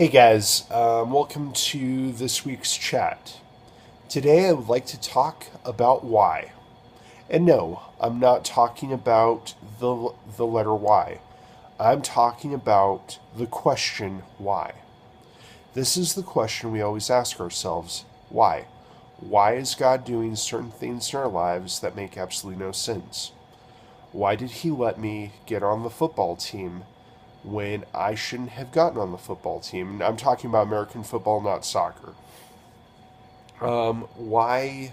Hey guys, welcome to this week's chat. Today I would like to talk about why. And no, I'm not talking about the letter Y. I'm talking about the question why. This is the question we always ask ourselves why? Why is God doing certain things in our lives that make absolutely no sense? Why did He let me get on the football team when I shouldn't have gotten on the football team? And I'm talking about American football, not soccer. Why?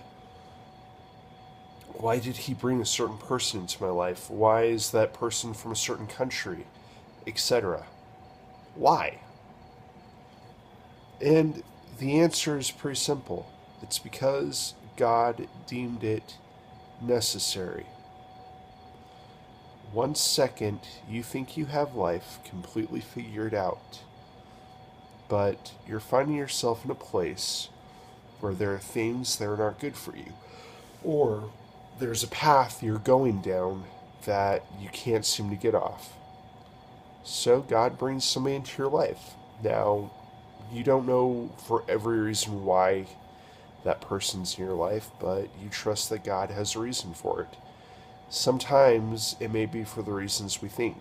Why did He bring a certain person into my life? Why is that person from a certain country, etc.? Why? And the answer is pretty simple. It's because God deemed it necessary. 1 second, you think you have life completely figured out, but you're finding yourself in a place where there are things that are not good for you, or there's a path you're going down that you can't seem to get off. So God brings somebody into your life. Now, you don't know for every reason why that person's in your life, but you trust that God has a reason for it. Sometimes it may be for the reasons we think.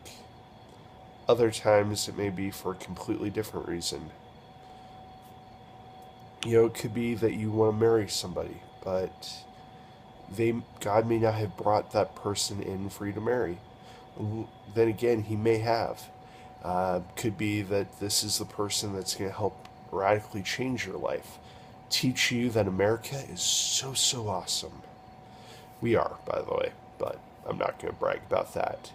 Other times it may be for a completely different reason. It could be that you want to marry somebody, but God may not have brought that person in for you to marry. Then again, He may have. Could be that this is the person that's going to help radically change your life. Teach you that America is so awesome. We are, by the way, but I'm not going to brag about that.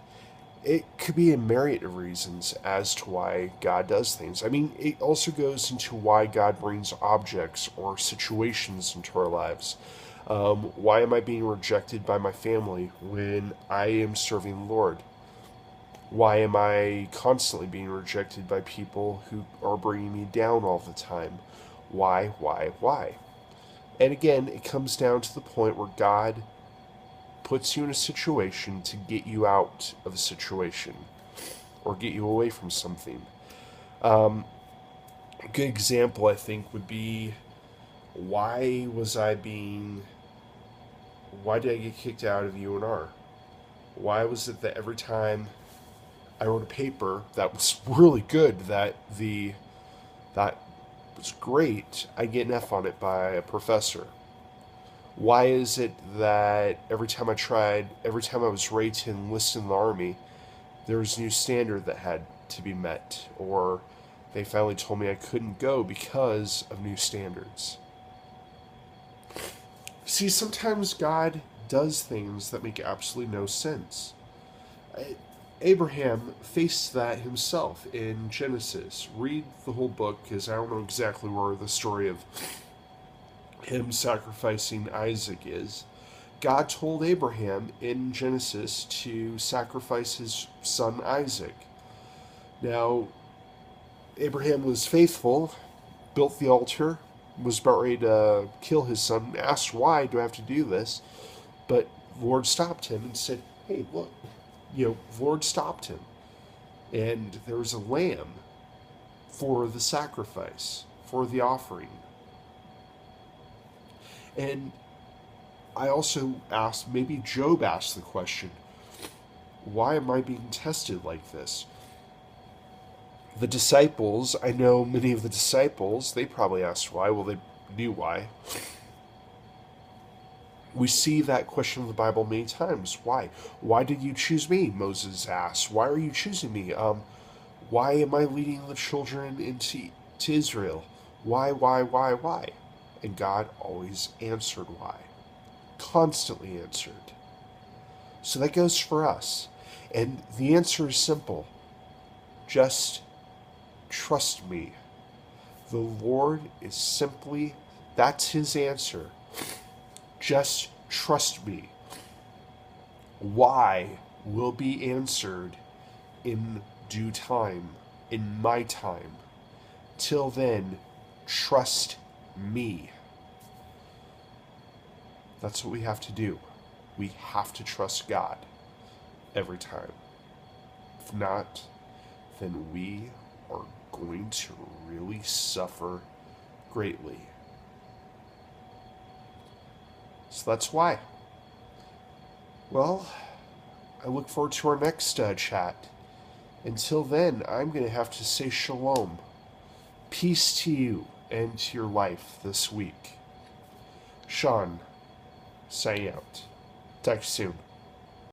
It could be a myriad of reasons as to why God does things. I mean, it also goes into why God brings objects or situations into our lives. Why am I being rejected by my family when I am serving the Lord? Why am I constantly being rejected by people who are bringing me down all the time? Why? And again, it comes down to the point where God puts you in a situation to get you out of a situation or get you away from something. A good example, I think, would be why was I being. Why did I get kicked out of UNR? Why was it that every time I wrote a paper that was really good, that was great, I get an F on it by a professor? Why is it that every time I was ready to enlist in the Army, there was a new standard that had to be met, or they finally told me I couldn't go because of new standards? See, sometimes God does things that make absolutely no sense. Abraham faced that himself in Genesis. Read the whole book, because I don't know exactly where the story of him sacrificing Isaac is. God told Abraham in Genesis to sacrifice his son Isaac. Now, Abraham was faithful, built the altar, was about ready to kill his son, asked, why do I have to do this? But the Lord stopped him and said, hey, look, the Lord stopped him. And there was a lamb for the sacrifice, for the offering. And I also asked, maybe Job asked the question, why am I being tested like this? The disciples, I know many of the disciples, they probably asked why. Well, they knew why. We see that question in the Bible many times. Why? Why did you choose me? Moses asked. Why are you choosing me? Why am I leading the children into to Israel? Why? And God always answered why. Constantly answered. So that goes for us. And the answer is simple. Just trust me. The Lord is simply, that's His answer. Just trust me. Why will be answered in due time, in my time. Till then, trust me. That's what we have to do. We have to trust God every time. If not, then we are going to really suffer greatly. So that's why. Well, I look forward to our next chat. Until then, I'm going to have to say shalom. Peace to you and to your life this week. Sean, signing out. Talk to you soon.